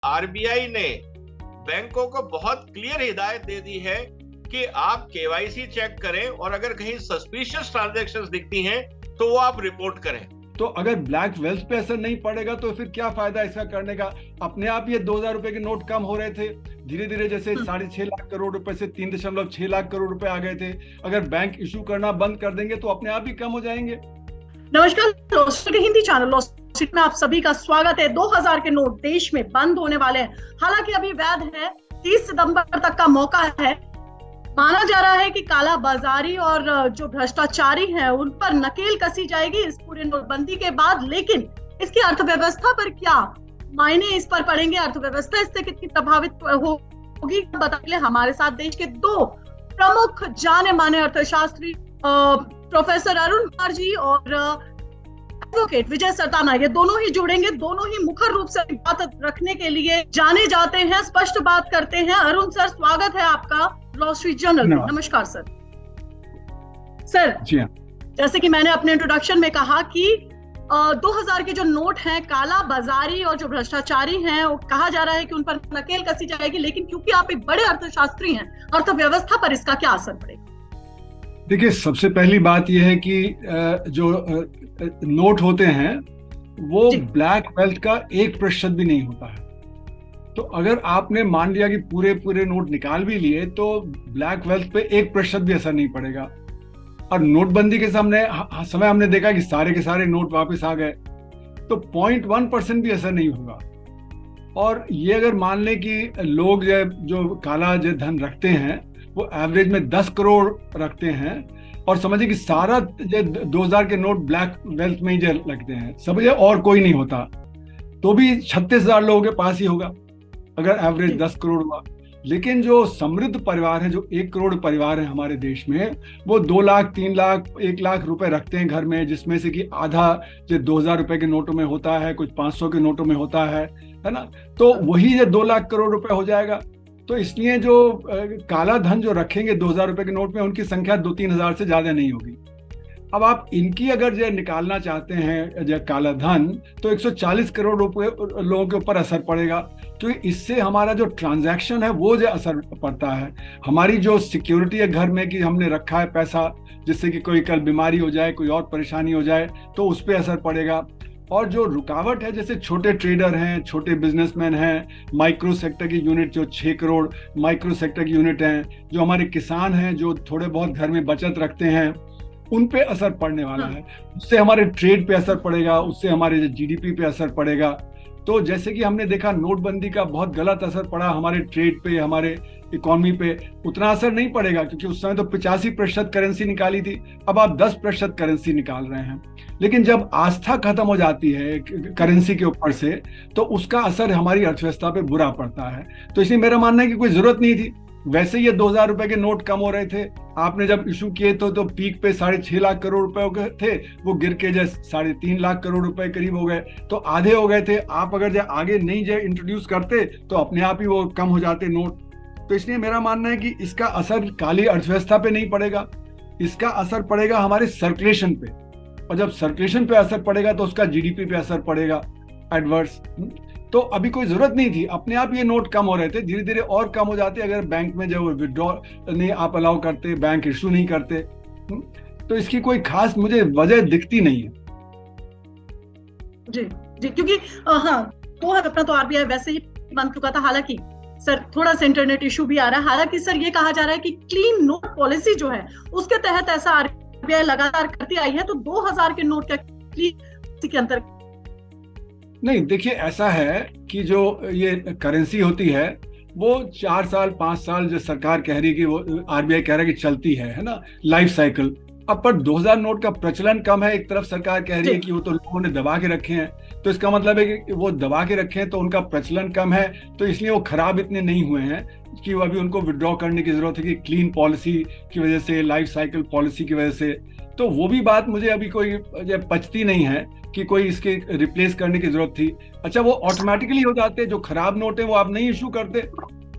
RBI ने बैंकों को बहुत क्लियर हिदायत दे दी है कि आप केवाईसी चेक करें और अगर कहीं सस्पिशियस ट्रांजैक्शंस दिखती हैं तो वो आप रिपोर्ट करें। तो अगर ब्लैक वेल्थ पे असर नहीं पड़ेगा तो फिर क्या फायदा इसका करने का? अपने आप ये 2000 रुपए के नोट कम हो रहे थे, धीरे धीरे जैसे 6.5 लाख करोड़ रुपए से 3.6 लाख करोड़ रुपए आ गए थे। अगर बैंक इशू करना बंद कर देंगे तो अपने आप ही कम हो जाएंगे। नमस्कार, लॉ स्ट्रीट के हिंदी चैनल लॉ स्ट्रीट में आप सभी का स्वागत है। 2000 के नोट देश में बंद होने वाले हैं। हालांकि अभी वैध है, 30 सितंबर तक का मौका है। माना जा रहा है कि काला बाजारी और जो भ्रष्टाचारी हैं उन पर नकेल कसी जाएगी इस पूरे नोटबंदी के बाद। लेकिन इसकी अर्थव्यवस्था पर क्या मायने इस पर पड़ेंगे, अर्थव्यवस्था इससे कितनी प्रभावित होगी, बताइए। हमारे साथ देश के दो प्रमुख जाने माने अर्थशास्त्री प्रोफेसर अरुण कुमार जी और एडवोकेट विजय सरताना, ये दोनों ही जुड़ेंगे। दोनों ही मुखर रूप से बात रखने के लिए जाने जाते हैं, स्पष्ट बात करते हैं। अरुण सर, स्वागत है आपका लॉ स्ट्रीट जर्नल में। नमस्कार सर। सर जी हाँ, जैसे कि मैंने अपने इंट्रोडक्शन में कहा कि 2000 के जो नोट हैं, काला बाजारी और जो भ्रष्टाचारी हैं, वो कहा जा रहा है कि उन पर नकेल कसी जाएगी। लेकिन क्योंकि आप एक बड़े अर्थशास्त्री हैं, अर्थव्यवस्था पर इसका क्या असर पड़ेगा? देखिए, सबसे पहली बात यह है कि जो नोट होते हैं वो ब्लैक वेल्थ का 1% भी नहीं होता है। तो अगर आपने मान लिया कि पूरे नोट निकाल भी लिए तो ब्लैक वेल्थ पे 1% भी असर नहीं पड़ेगा। और नोटबंदी के समय हमने देखा कि सारे के सारे नोट वापस आ गए, तो 0.1% भी असर नहीं होगा। और ये अगर मान लें कि लोग जो काला जो धन रखते हैं वो एवरेज में 10 करोड़ रखते हैं, और समझिए कि सारा 2000 के नोट ब्लैक वेल्थ में ही जो लगते हैं, समझिए और कोई नहीं होता, तो भी 36,000 लोगों के पास ही होगा अगर एवरेज 10 करोड़ हुआ। लेकिन जो समृद्ध परिवार है, जो 1 करोड़ परिवार है हमारे देश में, वो 2 लाख 3 लाख 1 लाख रुपए रखते हैं घर में, जिसमें से कि आधा जो 2000 रुपए के नोटों में होता है, कुछ 500 के नोटों में होता है ना। तो वही जो 2 लाख करोड़ रुपए हो जाएगा। तो इसलिए जो काला धन जो रखेंगे 2000 रुपए के नोट में, उनकी संख्या 2-3 हजार से ज्यादा नहीं होगी। अब आप इनकी अगर जो निकालना चाहते हैं जो काला धन, तो 140 करोड़ रुपए लोगों के ऊपर असर पड़ेगा। तो इससे हमारा जो ट्रांजैक्शन है वो जो असर पड़ता है, हमारी जो सिक्योरिटी है घर में कि हमने रखा है पैसा, जिससे कि कोई कल बीमारी हो जाए, कोई और परेशानी हो जाए, तो उस पर असर पड़ेगा। और जो रुकावट है, जैसे छोटे ट्रेडर हैं, छोटे बिजनेसमैन हैं, माइक्रो सेक्टर की यूनिट जो 6 करोड़ माइक्रो सेक्टर की यूनिट हैं, जो हमारे किसान हैं जो थोड़े बहुत घर में बचत रखते हैं, उन पे असर पड़ने वाला है। उससे हमारे ट्रेड पे असर पड़ेगा, उससे हमारे जीडीपी पे असर पड़ेगा। तो जैसे कि हमने देखा नोटबंदी का बहुत गलत असर पड़ा हमारे ट्रेड पे, हमारे इकोनॉमी पे। उतना असर नहीं पड़ेगा क्योंकि उस समय तो 85% करेंसी निकाली थी, अब आप 10% करेंसी निकाल रहे हैं। लेकिन जब आस्था खत्म हो जाती है करेंसी के ऊपर से, तो उसका असर हमारी अर्थव्यवस्था पे बुरा पड़ता है। तो इसलिए मेरा मानना है कि कोई जरूरत नहीं थी। वैसे ये 2000 रुपए के नोट कम हो रहे थे, आपने जब इशू किए तो पीक पे 6.5 लाख करोड़ रुपए थे, वो गिर के 3.5 लाख करोड़ रुपए करीब हो गए, तो आधे हो गए थे। आप अगर आगे नहीं इंट्रोड्यूस करते तो अपने आप ही वो कम हो जाते नोट। तो इसलिए मेरा मानना है कि इसका असर काली अर्थव्यवस्था पे नहीं पड़ेगा, इसका असर पड़ेगा हमारे सर्कुलेशन पे। और जब सर्कुलेशन पे असर पड़ेगा तो उसका जीडीपी पे असर पड़ेगा एडवर्स। तो अभी कोई जरूरत नहीं थी, अपने आप ये नोट कम हो रहे थे, धीरे धीरे और कम हो जाते अगर बैंक में जब विड्रॉ नहीं आप अलाउ करते, बैंक इशू नहीं करते। तो इसकी कोई खास मुझे वजह दिखती नहीं है। जी जी, क्योंकि हाँ, तो अपना तो आरबीआई वैसे ही बंद चुका था। हालांकि सर थोड़ा सा इंटरनेट इशू भी आ रहा है। हालांकि सर ये कहा जा रहा है कि क्लीन नोट पॉलिसी जो है उसके तहत ऐसा आरबीआई लगातार करती आई है। तो 2000 के नोट के अंतर नहीं, देखिए ऐसा है कि जो ये करेंसी होती है वो 4 साल 5 साल जो सरकार कह रही है कि वो आरबीआई कह रहा है कि चलती है ना, लाइफ साइकिल। अब पर 2000 नोट का प्रचलन कम है, एक तरफ सरकार कह रही है कि वो तो लोगों ने दबा के रखे हैं, तो इसका मतलब है कि वो दबा के रखे हैं तो उनका प्रचलन कम है, तो इसलिए वो खराब इतने नहीं हुए हैं कि अभी उनको विड्रॉ करने की जरूरत है कि क्लीन पॉलिसी की वजह से, लाइफ साइकिल पॉलिसी की वजह से। तो वो भी बात मुझे अभी कोई पचती नहीं है कि कोई इसके रिप्लेस करने की जरूरत थी। अच्छा, वो ऑटोमेटिकली हो जाते, जो खराब नोट है वो आप नहीं इशू करते,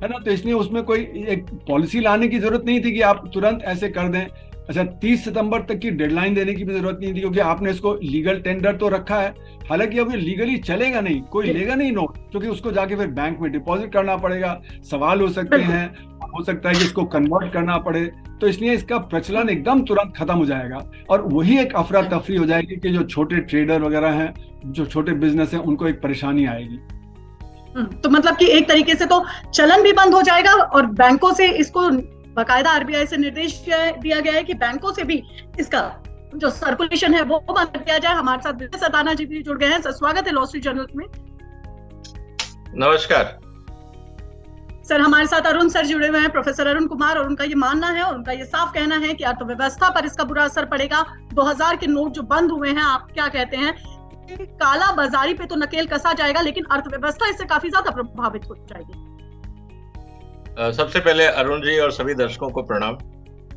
है ना। तो इसलिए उसमें कोई एक पॉलिसी लाने की जरूरत नहीं थी कि आप तुरंत ऐसे कर दें। अच्छा, 30 सितंबर तक की डेडलाइन देने की भी जरूरत नहीं थी, क्योंकि आपने इसको लीगल टेंडर तो रखा है। हालांकि अब ये लीगली चलेगा नहीं, कोई लेगा नहीं नोट, क्योंकि उसको जाके फिर बैंक में डिपॉजिट करना पड़ेगा, सवाल हो सकते हैं, हो सकता है कि इसको कन्वर्ट करना पड़े। तो इसलिए इसका प्रचलन एकदम तुरंत खत्म हो जाएगा, और वही एक अफरा तफरी हो जाएगी कि जो छोटे ट्रेडर वगैरह हैं, जो छोटे बिजनेस हैं, उनको एक परेशानी आएगी। तो मतलब कि एक तरीके से तो चलन भी बंद हो जाएगा, और बैंकों से इसको बाकायदा आरबीआई से निर्देश दिया गया है कि बैंकों से भी इसका जो सर्कुलेशन है वो बंद किया जाए। हमारे साथ विजय सदाना जी भी जुड़ गए हैं। सर, स्वागत है लॉ स्ट्रीट जर्नल में। नमस्कार सर, हमारे साथ अरुण सर जुड़े हुए हैं, प्रोफेसर अरुण कुमार, और उनका ये मानना है और उनका ये साफ कहना है कि अर्थव्यवस्था पर इसका बुरा असर पड़ेगा। 2000 के नोट जो बंद हुए हैं, आप क्या कहते हैं? काला बाजारी पे तो नकेल कसा जाएगा, लेकिन अर्थव्यवस्था इससे काफी ज्यादा प्रभावित हो जाएगी। सबसे पहले अरुण जी और सभी दर्शकों को प्रणाम।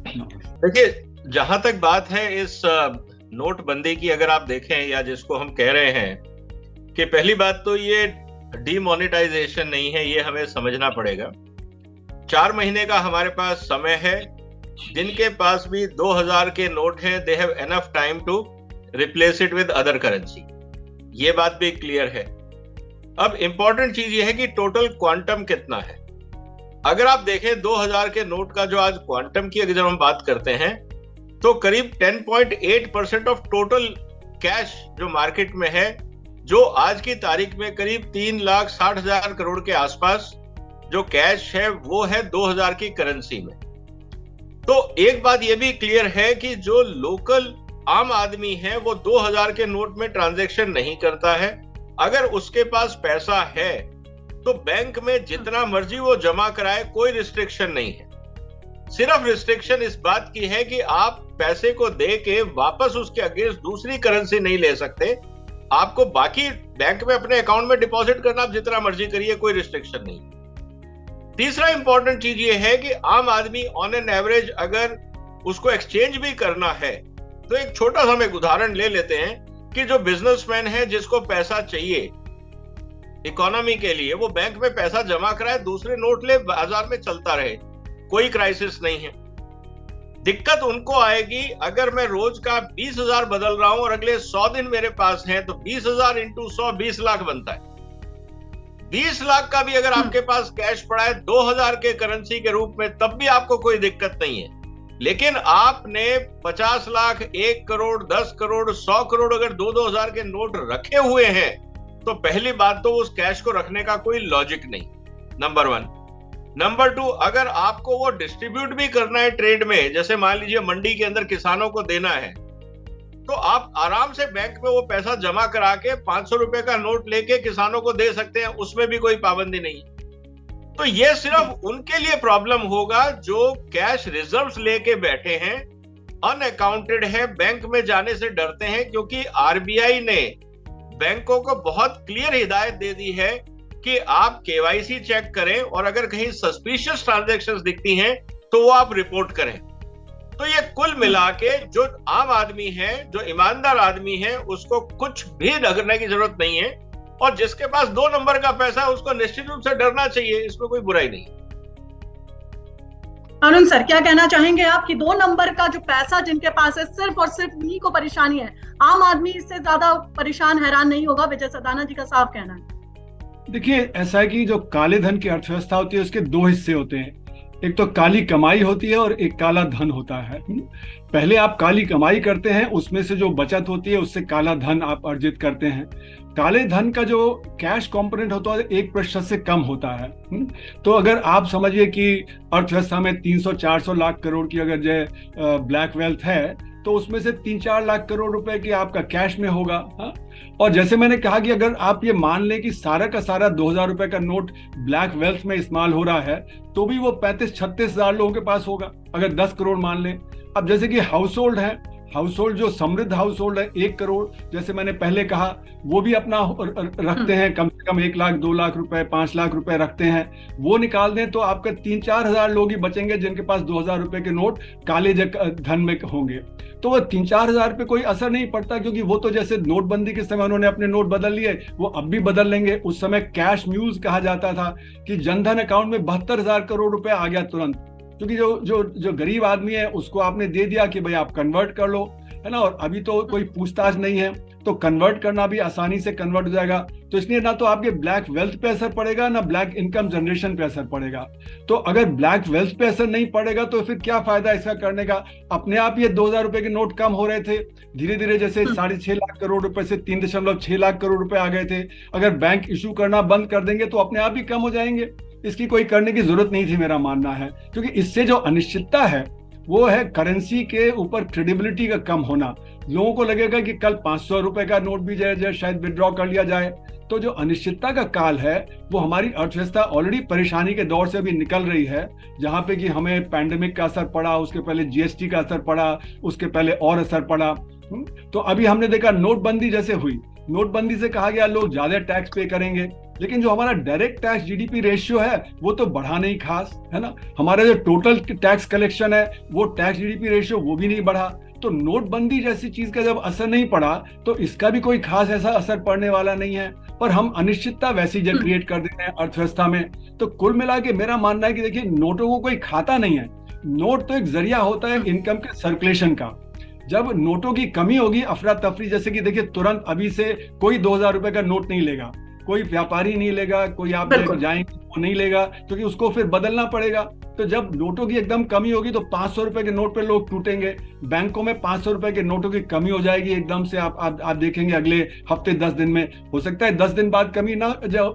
देखिए, जहां तक बात है इस नोटबंदी की, अगर आप देखें, या जिसको हम कह रहे हैं कि पहली बात तो ये डीमोनेटाइजेशन नहीं है, ये हमें समझना पड़ेगा। 4 महीने का हमारे पास समय है। जिनके पास भी 2000 के नोट हैं, they have enough time to replace it with other currency. ये बात भी क्लियर है। अब इंपॉर्टेंट चीज ये है कि टोटल क्वांटम कितना है। अगर आप देखें 2000 के नोट का जो आज क्वांटम की अगर हम बात करते हैं, तो करीब 10.8% ऑफ टोटल कैश जो मार्केट में है, जो आज की तारीख में करीब 3,60,000 करोड़ के आसपास जो कैश है, वो है 2000 की करेंसी में। तो एक बात ये भी क्लियर है कि जो लोकल आम आदमी है वो 2000 के नोट में ट्रांजैक्शन नहीं करता है। अगर उसके पास पैसा है तो बैंक में जितना मर्जी वो जमा कराए, कोई रिस्ट्रिक्शन नहीं है। सिर्फ रिस्ट्रिक्शन इस बात की है कि आप पैसे को दे के वापस उसके अगेंस्ट दूसरी करेंसी नहीं ले सकते। आपको बाकी बैंक में अपने अकाउंट में डिपॉजिट करना आप जितना मर्जी करिए, कोई रिस्ट्रिक्शन नहीं। तीसरा इंपॉर्टेंट चीज ये है कि आम आदमी ऑन एन एवरेज अगर उसको एक्सचेंज भी करना है, तो एक छोटा सा हम एक उदाहरण ले लेते हैं कि जो बिजनेसमैन है जिसको पैसा चाहिए इकोनॉमी के लिए, वो बैंक में पैसा जमा कराए, दूसरे नोट ले, बाजार में चलता रहे, कोई क्राइसिस नहीं है। दिक्कत उनको आएगी अगर मैं रोज का 20,000 बदल रहा हूं और अगले 100 दिन मेरे पास है, तो 20,000 इंटू 100 20 लाख बनता है। 20 लाख का भी अगर आपके पास कैश पड़ा है 2000 के करेंसी के रूप में, तब भी आपको कोई दिक्कत नहीं है। लेकिन आपने 50 लाख, 1 करोड़, 10 करोड़, 100 करोड़ अगर 2-2 हजार के नोट रखे हुए हैं, तो पहली बात तो उस कैश को रखने का कोई लॉजिक नहीं, नंबर 1। नंबर 2, अगर आपको वो डिस्ट्रीब्यूट भी करना है ट्रेड में, जैसे मान लीजिए मंडी के अंदर किसानों को देना है, तो आप आराम से बैंक में वो पैसा जमा करा के 500 रुपए का नोट लेके किसानों को दे सकते हैं, उसमें भी कोई पाबंदी नहीं। तो ये सिर्फ उनके लिए प्रॉब्लम होगा जो कैश रिजर्व्स लेके बैठे हैं, अनअकाउंटेड है, बैंक में जाने से डरते हैं, क्योंकि आरबीआई ने बैंकों को बहुत क्लियर हिदायत दे दी है कि आप केवाईसी चेक करें और अगर कहीं सस्पिशियस ट्रांजैक्शंस दिखती हैं तो वो आप रिपोर्ट करें। तो ये कुल मिला के जो आम आदमी है, जो ईमानदार आदमी है, उसको कुछ भी डरने की जरूरत नहीं है, और जिसके पास 2 नंबर का पैसा है उसको निश्चित रूप से डरना चाहिए, इसमें कोई बुराई नहीं। अरुण सर, क्या कहना चाहेंगे आप कि 2 नंबर का जो पैसा जिनके पास है, सिर्फ और सिर्फ उन्हीं को परेशानी है, आम आदमी इससे ज्यादा परेशान हैरान नहीं होगा? विजय सदाना जी का साफ कहना है। देखिए, ऐसा है कि जो काले धन की अर्थव्यवस्था होती है उसके 2 हिस्से होते हैं। एक तो काली कमाई होती है और एक काला धन होता है। पहले आप काली कमाई करते हैं, उसमें से जो बचत होती है उससे काला धन आप अर्जित करते हैं। काले धन का जो कैश कंपोनेंट होता है 1% से कम होता है। तो अगर आप समझिए कि अर्थव्यवस्था में 300-400 लाख करोड़ की अगर जो ब्लैक वेल्थ है, तो उसमें से 3-4 लाख करोड़ रुपए की आपका कैश में होगा। और जैसे मैंने कहा कि अगर आप ये मान लें कि सारा का सारा 2000 रुपए का नोट ब्लैक वेल्थ में इस्तेमाल हो रहा है, तो भी वो 35-36 हजार लोगों के पास होगा, अगर 10 करोड़ मान लें। अब जैसे कि हाउस होल्ड है, हाउस होल्ड जो समृद्ध हाउस होल्ड है 1 करोड़, जैसे मैंने पहले कहा, वो भी अपना रखते हैं, कम से कम 1 लाख, 2 लाख रुपए, 5 लाख रुपए रखते हैं। वो निकाल दें तो आपके 3-4 हजार लोग ही बचेंगे जिनके पास 2000 रुपए के नोट काले धन में होंगे। तो वो 3-4 हजार पे कोई असर नहीं पड़ता, क्योंकि वो तो जैसे नोटबंदी के समय उन्होंने अपने नोट बदल लिए, वो अब भी बदल लेंगे। उस समय कैश न्यूज कहा जाता था कि जनधन अकाउंट में 72 हजार करोड़ रुपए आ गया तुरंत। क्योंकि जो गरीब आदमी है उसको आपने दे दिया कि भाई आप कन्वर्ट कर लो, है ना, और अभी तो कोई पूछताछ नहीं है, तो कन्वर्ट करना भी आसानी से कन्वर्ट हो जाएगा। तो इसलिए ना तो आपके ब्लैक वेल्थ पे असर पड़ेगा, ना ब्लैक इनकम जनरेशन पे असर पड़ेगा। तो अगर ब्लैक वेल्थ पे असर नहीं पड़ेगा तो फिर क्या फायदा इसका करने का। अपने आप ये 2000 रुपए के नोट कम हो रहे थे, धीरे धीरे जैसे 6.5 लाख करोड़ रुपए से 3.6 लाख करोड़ रुपए आ गए थे। अगर बैंक इशू करना बंद कर देंगे तो अपने आप ही कम हो जाएंगे, इसकी कोई करने की जरूरत नहीं थी, मेरा मानना है। क्योंकि इससे जो अनिश्चितता है वो है करेंसी के ऊपर क्रेडिबिलिटी का कम होना। लोगों को लगेगा कि कल 500 रुपए का नोट भी जाए शायद विड्रॉ कर लिया जाए। तो जो अनिश्चितता का काल है वो हमारी अर्थव्यवस्था ऑलरेडी परेशानी के दौर से भी निकल रही है, जहां पे कि हमें पैंडेमिक का असर पड़ा, उसके पहले जीएसटी का असर पड़ा, उसके पहले और असर पड़ा। तो अभी हमने देखा नोटबंदी जैसे हुई, नोटबंदी से कहा गया लोग ज्यादा टैक्स पे करेंगे, लेकिन जो हमारा डायरेक्ट टैक्स जीडीपी रेशियो है वो तो बढ़ा नहीं खास, है ना। हमारा जो टोटल टैक्स कलेक्शन है वो टैक्स जीडीपी रेशियो वो भी नहीं बढ़ा। तो नोटबंदी जैसी चीज का जब असर नहीं पड़ा तो इसका भी कोई खास ऐसा असर पड़ने वाला नहीं है, पर हम अनिश्चितता वैसी क्रिएट कर देते हैं अर्थव्यवस्था में। तो कुल मिला के मेरा मानना है कि देखिए नोटों को कोई खाता नहीं है, नोट तो एक जरिया होता है इनकम के सर्कुलेशन का। जब नोटों की कमी होगी, अफरा तफरी, जैसे कि देखिए तुरंत अभी से कोई 2000 रुपए का नोट नहीं लेगा, कोई व्यापारी नहीं लेगा, कोई आप जाएंगे वो नहीं लेगा, क्योंकि उसको फिर बदलना पड़ेगा। तो जब नोटों की एकदम कमी होगी तो 500 रुपए के नोट पे लोग टूटेंगे, बैंकों में 500 रुपए के नोटों की कमी हो जाएगी एकदम से। आप देखेंगे अगले हफ्ते 10 दिन में, हो सकता है 10 दिन बाद कमी ना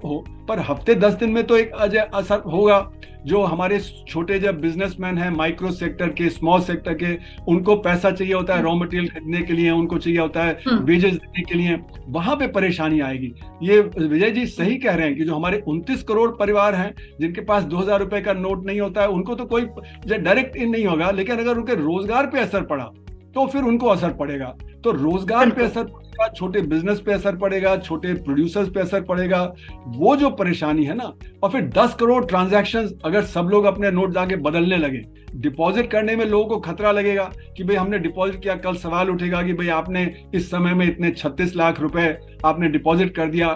हो, पर हफ्ते 10 दिन में तो एक असर होगा। जो हमारे छोटे जब बिजनेसमैन हैं, माइक्रो सेक्टर के, स्मॉल सेक्टर के, उनको पैसा चाहिए होता है रॉ मटेरियल खरीदने के लिए, उनको चाहिए होता है वेजेस देने के लिए, वहां पे परेशानी आएगी। ये विजय जी सही कह रहे हैं कि जो हमारे 29 करोड़ परिवार हैं जिनके पास 2000 रुपए का नोट नहीं होता है, उनको तो कोई डायरेक्ट इन नहीं होगा, लेकिन अगर उनके रोजगार पे असर पड़ा तो फिर उनको असर पड़ेगा। तो रोजगार पे असर पड़ेगा, छोटे बिजनेस पे असर पड़ेगा, छोटे प्रोड्यूसर्स पे असर पड़ेगा, वो जो परेशानी है ना। और फिर 10 करोड़ ट्रांजैक्शंस अगर सब लोग अपने नोट जाके बदलने लगे, डिपॉजिट करने में लोगों को खतरा लगेगा कि भाई हमने डिपॉजिट किया, कल सवाल उठेगा कि भाई आपने इस समय में इतने 36 लाख रुपए आपने डिपॉजिट कर दिया।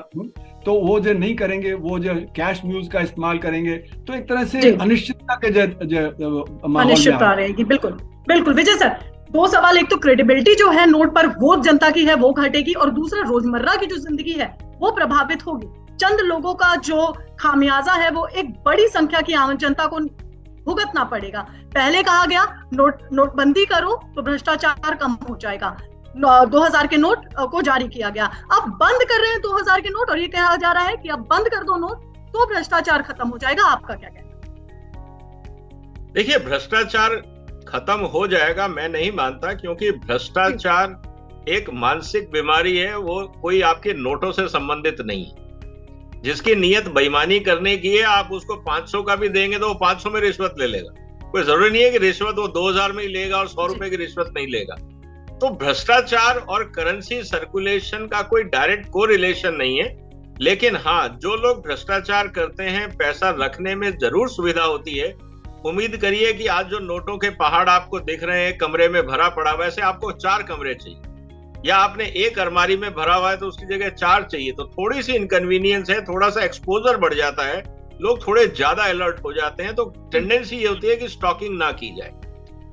तो वो जो नहीं करेंगे, वो जो कैश म्यूज का इस्तेमाल करेंगे, तो एक तरह से अनिश्चितता के अनिश्चितता रहेगी। बिल्कुल बिल्कुल विजय सर, 2 सवाल, एक तो क्रेडिबिलिटी जो है नोट पर वो जनता की है वो घटेगी, और दूसरा रोजमर्रा की जो जिंदगी है वो प्रभावित होगी। चंद लोगों का जो खामियाजा है वो एक बड़ी संख्या की आम जनता को भुगतना पड़ेगा। पहले कहा गया नोटबंदी करो तो भ्रष्टाचार कम हो जाएगा, 2000 के नोट को जारी किया गया, अब बंद कर रहे हैं 2000 के नोट, और ये कहा जा रहा है कि अब बंद कर दो नोट तो भ्रष्टाचार खत्म हो जाएगा। आपका क्या कहना है? देखिए, भ्रष्टाचार खत्म हो जाएगा मैं नहीं मानता, क्योंकि भ्रष्टाचार एक मानसिक बीमारी है, वो कोई आपके नोटों से संबंधित नहीं है। जिसकी नीयत बेईमानी करने की है, आप उसको 500 का भी देंगे तो वो 500 में रिश्वत ले लेगा। कोई जरूरी नहीं है कि रिश्वत वो 2000 में ही लेगा और 100 रुपए की रिश्वत नहीं लेगा। तो भ्रष्टाचार और करेंसी सर्कुलेशन का कोई डायरेक्ट कोरिलेशन नहीं है, लेकिन हाँ, जो लोग भ्रष्टाचार करते हैं, पैसा रखने में जरूर सुविधा होती है। उम्मीद करिए कि आज जो नोटों के पहाड़ आपको दिख रहे हैं कमरे में भरा पड़ा, वैसे आपको 4 कमरे चाहिए, या आपने एक अलमारी में भरा हुआ है तो उसकी जगह 4 चाहिए। तो थोड़ी सी इनकन्वीनियंस है, थोड़ा सा एक्सपोजर बढ़ जाता है, लोग थोड़े ज्यादा अलर्ट हो जाते हैं। तो टेंडेंसी ये होती है कि स्टॉकिंग ना की जाए,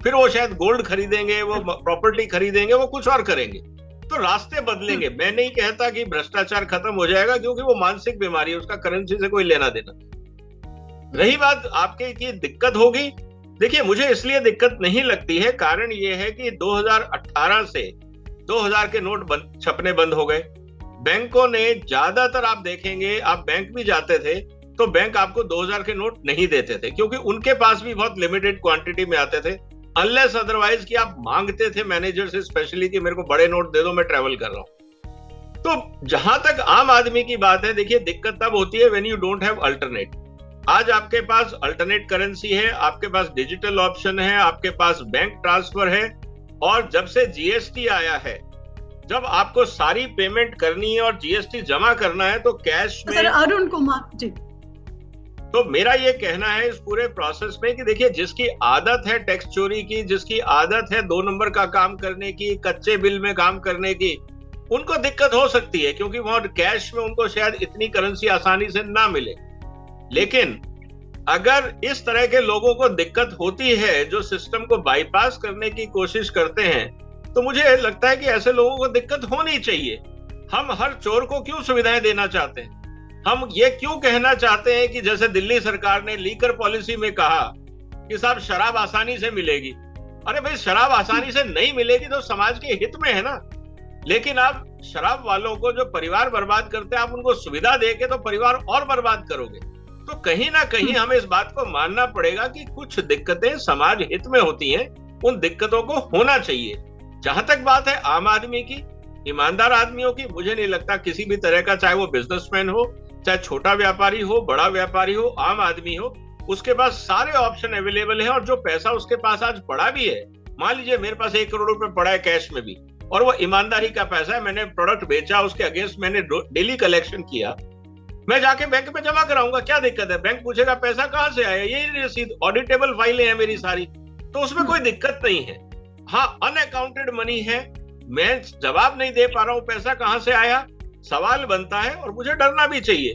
फिर वो शायद गोल्ड खरीदेंगे, वो प्रॉपर्टी खरीदेंगे, वो कुछ और करेंगे, तो रास्ते बदलेंगे। मैं नहीं कहता कि भ्रष्टाचार खत्म हो जाएगा, क्योंकि वो मानसिक बीमारी है, उसका करेंसी से कोई लेना देना। रही बात आपके की दिक्कत होगी, देखिए मुझे इसलिए दिक्कत नहीं लगती है, कारण ये है कि 2018 से 2000 के नोट छपने बंद हो गए। बैंकों ने ज्यादातर, आप देखेंगे, आप बैंक भी जाते थे तो बैंक आपको 2000 के नोट नहीं देते थे, क्योंकि उनके पास भी बहुत लिमिटेड क्वांटिटी में आते थे, अनलेस अदरवाइज कि आप मांगते थे मैनेजर से स्पेशली कि मेरे को बड़े नोट दे दो, मैं ट्रेवल कर रहा हूं। तो जहां तक आम आदमी की बात है, देखिए दिक्कत तब होती है when you don't have alternate. आज आपके पास अल्टरनेट करेंसी है, आपके पास डिजिटल ऑप्शन है, आपके पास बैंक ट्रांसफर है, और जब से जीएसटी आया है, जब आपको सारी पेमेंट करनी है और जीएसटी जमा करना है तो कैश में। सर अरुण कुमार जी, तो मेरा ये कहना है इस पूरे प्रोसेस में कि देखिए, जिसकी आदत है टैक्स चोरी की, जिसकी आदत है 2 नंबर का काम करने की, कच्चे बिल में काम करने की, उनको दिक्कत हो सकती है, क्योंकि वहां कैश में उनको शायद इतनी करेंसी आसानी से ना मिले। लेकिन अगर इस तरह के लोगों को दिक्कत होती है जो सिस्टम को बाईपास करने की कोशिश करते हैं, तो मुझे लगता है कि ऐसे लोगों को दिक्कत होनी चाहिए। हम हर चोर को क्यों सुविधाएं देना चाहते हैं? हम ये क्यों कहना चाहते हैं कि जैसे दिल्ली सरकार ने लीकर पॉलिसी में कहा कि साहब शराब आसानी से मिलेगी? अरे भाई, शराब आसानी से नहीं मिलेगी तो समाज के हित में है ना। लेकिन आप शराब वालों को जो परिवार बर्बाद करते हैं, आप उनको सुविधा देके तो परिवार और बर्बाद करोगे। तो कहीं ना कहीं हमें इस बात को मानना पड़ेगा कि कुछ दिक्कतें समाज हित में होती हैं, उन दिक्कतों को होना चाहिए। जहां तक बात है आम आदमी की, ईमानदार आदमियों की, मुझे नहीं लगता किसी भी तरह का, चाहे वो बिजनेसमैन हो, चाहे छोटा व्यापारी हो, बड़ा व्यापारी हो, आम आदमी हो, उसके पास सारे ऑप्शन अवेलेबल है। और जो पैसा उसके पास आज पड़ा भी है, मान लीजिए मेरे पास 1 करोड़ रुपए पड़ा है कैश में भी, और वो ईमानदारी का पैसा है, मैंने प्रोडक्ट बेचा, उसके अगेंस्ट मैंने डेली कलेक्शन किया, मैं जाके बैंक में जमा कराऊंगा, क्या दिक्कत है? बैंक पूछेगा पैसा कहां से आया, यही रसीद, ऑडिटेबल फाइलें हैं मेरी सारी, तो उसमें कोई दिक्कत नहीं है। हाँ, अनअकाउंटेड मनी है, मैं जवाब नहीं दे पा रहा हूं पैसा कहां से आया, सवाल बनता है, और मुझे डरना भी चाहिए,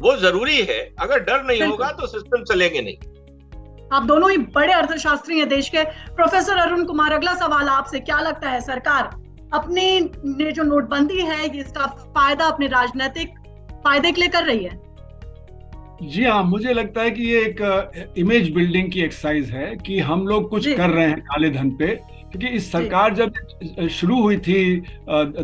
वो जरूरी है। अगर डर नहीं होगा तो सिस्टम चलेंगे नहीं। आप दोनों ही बड़े अर्थशास्त्री हैं देश के। प्रोफेसर अरुण कुमार, अगला सवाल आपसे, क्या लगता है सरकार अपनी जो नोटबंदी है इसका फायदा अपने राजनीतिक फायदे के लिए कर रही है? जी हाँ, मुझे लगता है कि ये एक इमेज बिल्डिंग की एक्सरसाइज है कि हम लोग कुछ कर रहे हैं काले धन पे। क्योंकि इस सरकार जब शुरू हुई थी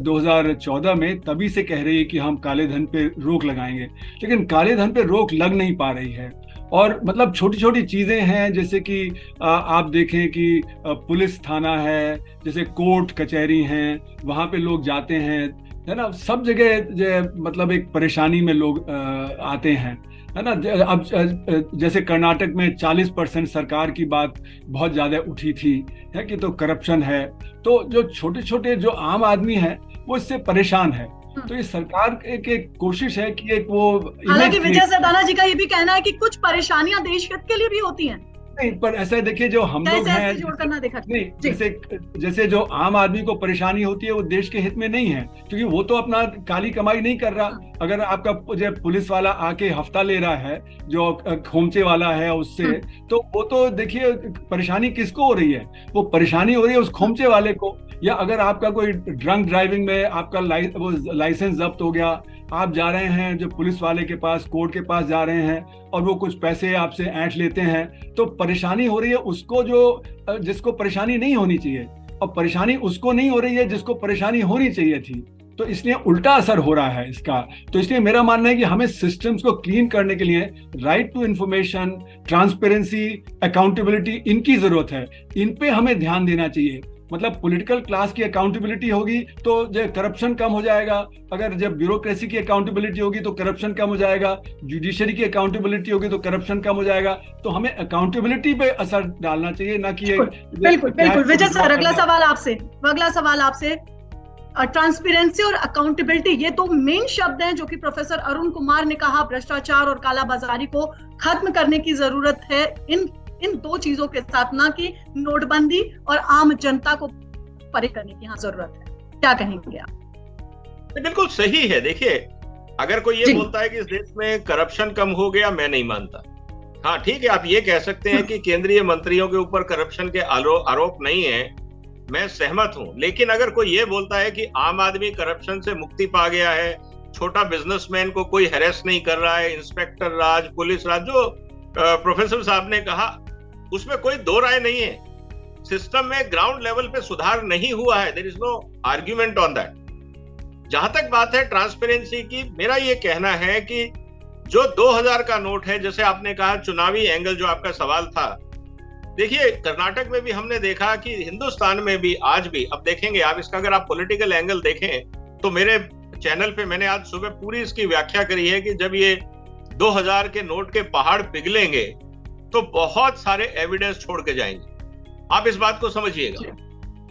2014 में, तभी से कह रही है कि हम काले धन पे रोक लगाएंगे, लेकिन काले धन पे रोक लग नहीं पा रही है। और मतलब छोटी छोटी चीजें हैं, जैसे कि आप देखें कि पुलिस थाना है, जैसे कोर्ट कचहरी हैं, वहां पे लोग जाते हैं, है ना, सब जगह मतलब एक परेशानी में लोग आते हैं, है ना। अब जैसे कर्नाटक में 40% सरकार की बात बहुत ज्यादा उठी थी, है कि तो करप्शन है, तो जो छोटे छोटे जो आम आदमी है वो इससे परेशान है। तो ये सरकार एक कोशिश है कि एक वो, हालांकि विजय सरदाना जी का ये भी कहना है कि कुछ परेशानियां देश हित के लिए भी होती हैं। नहीं, पर ऐसा देखिए, जो हम लोग हैं, नहीं, जैसे जो आम आदमी को परेशानी होती है वो देश के हित में नहीं है, क्योंकि वो तो अपना काली कमाई नहीं कर रहा। अगर आपका पुलिस वाला आके हफ्ता ले रहा है, जो खोमचे वाला है उससे, तो वो तो देखिए परेशानी किसको हो रही है? वो परेशानी हो रही है उस खोमचे वाले को। या अगर आपका कोई ड्रंक ड्राइविंग में आपका लाइसेंस जब्त हो गया, आप जा रहे हैं जो पुलिस वाले के पास, कोर्ट के पास जा रहे हैं, और वो कुछ पैसे आपसे ऐंठ लेते हैं, तो परेशानी हो रही है उसको जिसको परेशानी नहीं होनी चाहिए, और परेशानी उसको नहीं हो रही है जिसको परेशानी होनी चाहिए थी। तो इसलिए उल्टा असर हो रहा है इसका। तो इसलिए मेरा मानना है कि हमें सिस्टम्स को क्लीन करने के लिए right to information, transparency, accountability, इनकी जरूरत है। इन पे हमें ध्यान देना चाहिए। मतलब पॉलिटिकल क्लास की अकाउंटेबिलिटी होगी तो जो करप्शन कम हो जाएगा, अगर जब ब्यूरोक्रेसी की अकाउंटेबिलिटी होगी तो करप्शन कम हो जाएगा, जुडिशरी की अकाउंटेबिलिटी होगी तो करप्शन कम हो जाएगा। तो हमें अकाउंटेबिलिटी पे असर डालना चाहिए, ना कि बिल्कुल। विजय सर, अगला सवाल आपसे ट्रांसपेरेंसी और अकाउंटेबिलिटी, ये दो मेन शब्द हैं जो कि प्रोफेसर अरुण कुमार ने कहा भ्रष्टाचार और कालाबाजारी को खत्म करने की जरूरत है। इन दो चीजों के साथ, ना कि नोटबंदी और आम जनता को परे करने की जरूरत है। क्या कहेंगे आप? बिल्कुल सही है। देखिए, अगर कोई ये बोलता है कि इस देश में करप्शन कम हो गया, मैं नहीं मानता। हाँ ठीक है, आप ये कह सकते हैं कि केंद्रीय मंत्रियों के ऊपर करप्शन के आरोप नहीं है, मैं सहमत हूं। लेकिन अगर कोई ये बोलता है कि आम आदमी करप्शन से मुक्ति पा गया है, छोटा बिजनेसमैन को कोई हैरेस नहीं कर रहा है, इंस्पेक्टर राज, पुलिस राज, जो प्रोफेसर साहब ने कहा, उसमें कोई दो राय नहीं है। सिस्टम में ग्राउंड लेवल पे सुधार नहीं हुआ है, there is no argument on that. जहां तक बात है ट्रांसपेरेंसी की, मेरा ये कहना है कि जो 2000 का नोट है, जैसे आपने कहा चुनावी एंगल, जो आपका सवाल था, देखिए कर्नाटक में भी हमने देखा कि हिंदुस्तान में भी आज भी, अब देखेंगे आप इसका, अगर आप पॉलिटिकल एंगल देखें तो मेरे चैनल पे मैंने आज सुबह पूरी इसकी व्याख्या करी है कि जब ये 2000 के नोट के पहाड़ पिघलेंगे तो बहुत सारे एविडेंस छोड़ के जाएंगे। आप इस बात को समझिएगा।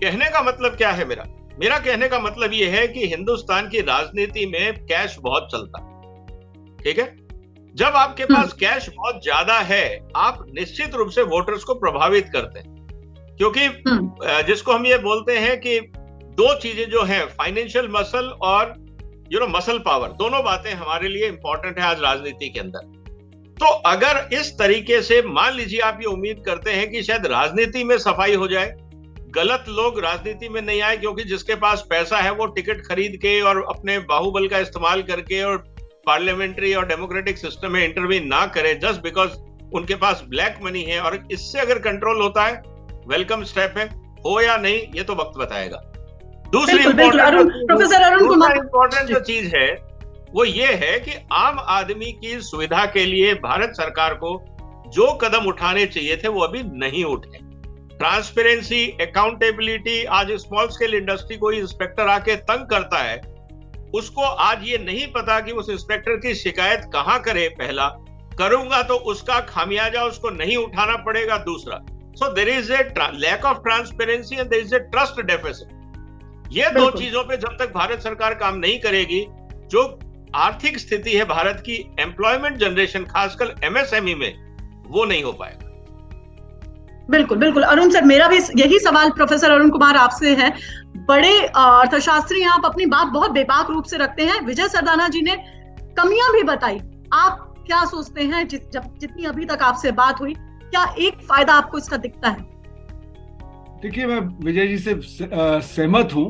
कहने का मतलब क्या है मेरा कहने का मतलब यह है कि हिंदुस्तान की राजनीति में कैश बहुत चलता है, ठीक है। जब आपके पास कैश बहुत ज्यादा है, आप निश्चित रूप से वोटर्स को प्रभावित करते हैं, क्योंकि जिसको हम ये बोलते हैं कि दो चीजें जो हैं, फाइनेंशियल मसल और मसल पावर, दोनों बातें हमारे लिए इंपॉर्टेंट है आज राजनीति के अंदर। तो अगर इस तरीके से मान लीजिए आप ये उम्मीद करते हैं कि शायद राजनीति में सफाई हो जाए, गलत लोग राजनीति में नहीं आए, क्योंकि जिसके पास पैसा है वो टिकट खरीद के और अपने बाहुबल का इस्तेमाल करके और पार्लियामेंट्री और डेमोक्रेटिक सिस्टम में इंटरवीन ना करे जस्ट बिकॉज उनके पास ब्लैक मनी है, और इससे अगर कंट्रोल होता है वेलकम स्टेप है, हो या नहीं ये तो वक्त बताएगा। दूसरी इंपॉर्टेंट जो चीज है वो ये है कि आम आदमी की सुविधा के लिए भारत सरकार को जो कदम उठाने चाहिए थे वो अभी नहीं उठे। ट्रांसपेरेंसी, अकाउंटेबिलिटी, आज स्मॉल स्केल इंडस्ट्री को इंस्पेक्टर आके तंग करता है, उसको आज ये नहीं पता कि उस इंस्पेक्टर की शिकायत कहां करे, पहला करूंगा तो उसका खामियाजा उसको नहीं उठाना पड़ेगा, दूसरा so there is a lack of transparency and there is a trust deficit. ये दो चीजों पे जब तक भारत सरकार काम नहीं करेगी, जो आर्थिक स्थिति है भारत की, एम्प्लॉयमेंट जनरेशन खासकर एमएसएमई में, वो नहीं हो पाएगा। बिल्कुल बिल्कुल अरुण सर, मेरा भी यही सवाल प्रोफेसर अरुण कुमार आपसे है। बड़े अर्थशास्त्री आप अपनी बात बहुत बेबाक रूप से रखते हैं, विजय सरदाना जी ने कमियां भी बताई, आप क्या सोचते हैं जितनी अभी तक आपसे बात हुई, क्या एक फायदा आपको इसका दिखता है? देखिए, मैं विजय जी से सहमत हूं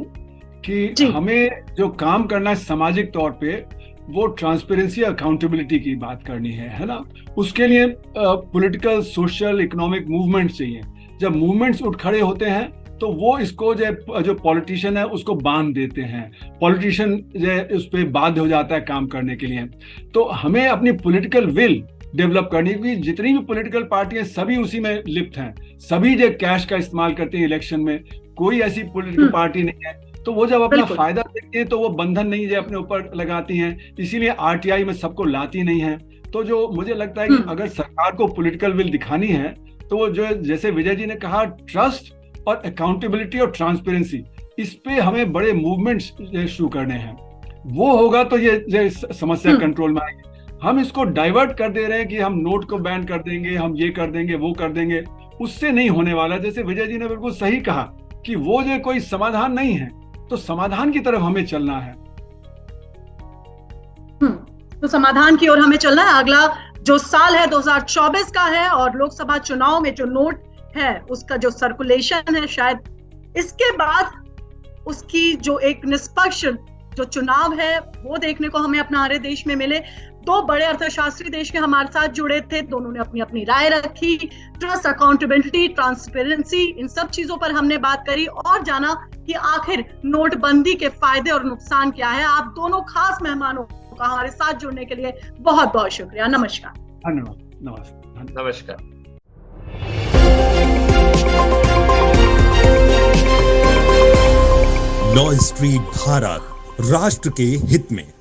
कि हमें जो काम करना है सामाजिक तौर पे वो ट्रांसपेरेंसी, अकाउंटेबिलिटी की बात करनी है ना। उसके लिए पॉलिटिकल, सोशल, इकोनॉमिक मूवमेंट चाहिए। जब मूवमेंट्स उठ खड़े होते हैं तो वो इसको जो पॉलिटिशियन है उसको बांध देते हैं, पॉलिटिशियन जो उस पर बाध्य हो जाता है काम करने के लिए। तो हमें अपनी पॉलिटिकल विल डेवलप करनी, क्योंकि जितनी भी पॉलिटिकल पार्टियां सभी उसी में लिप्त हैं, सभी जो कैश का इस्तेमाल करते हैं इलेक्शन में, कोई ऐसी पॉलिटिकल पार्टी नहीं है। तो वो जब अपना फायदा देखती है तो वो बंधन नहीं जो अपने ऊपर लगाती हैं, इसीलिए आरटीआई में सबको लाती नहीं है। तो जो मुझे लगता है कि अगर सरकार को पॉलिटिकल विल दिखानी है तो वो जो जैसे विजय जी ने कहा, ट्रस्ट और अकाउंटेबिलिटी और ट्रांसपेरेंसी, इस पे हमें बड़े मूवमेंट्स शुरू करने हैं। वो होगा तो ये समस्या कंट्रोल में आएगी। हम इसको डाइवर्ट कर दे रहे हैं कि हम नोट को बैन कर देंगे, हम ये कर देंगे, वो कर देंगे, उससे नहीं होने वाला। जैसे विजय जी ने बिल्कुल सही कहा कि वो जो कोई समाधान नहीं है, तो समाधान की तरफ हमें चलना है। तो समाधान की ओर हमें चलना है। अगला जो साल है 2024 का है, और लोकसभा चुनाव में जो नोट है उसका जो सर्कुलेशन है, शायद इसके बाद उसकी जो एक निष्पक्ष जो चुनाव है वो देखने को हमें अपना हमारे देश में मिले। दो बड़े अर्थशास्त्री देश के हमारे साथ जुड़े थे, दोनों ने अपनी अपनी राय रखी। ट्रस्ट, अकाउंटेबिलिटी, ट्रांसपेरेंसी, इन सब चीजों पर हमने बात करी और जाना कि आखिर नोटबंदी के फायदे और नुकसान क्या है। आप दोनों खास मेहमानों का हमारे साथ जुड़ने के लिए बहुत बहुत शुक्रिया। नमस्कार। धन्यवाद। नमस्कार। लॉ स्ट्रीट भारत, राष्ट्र के हित में।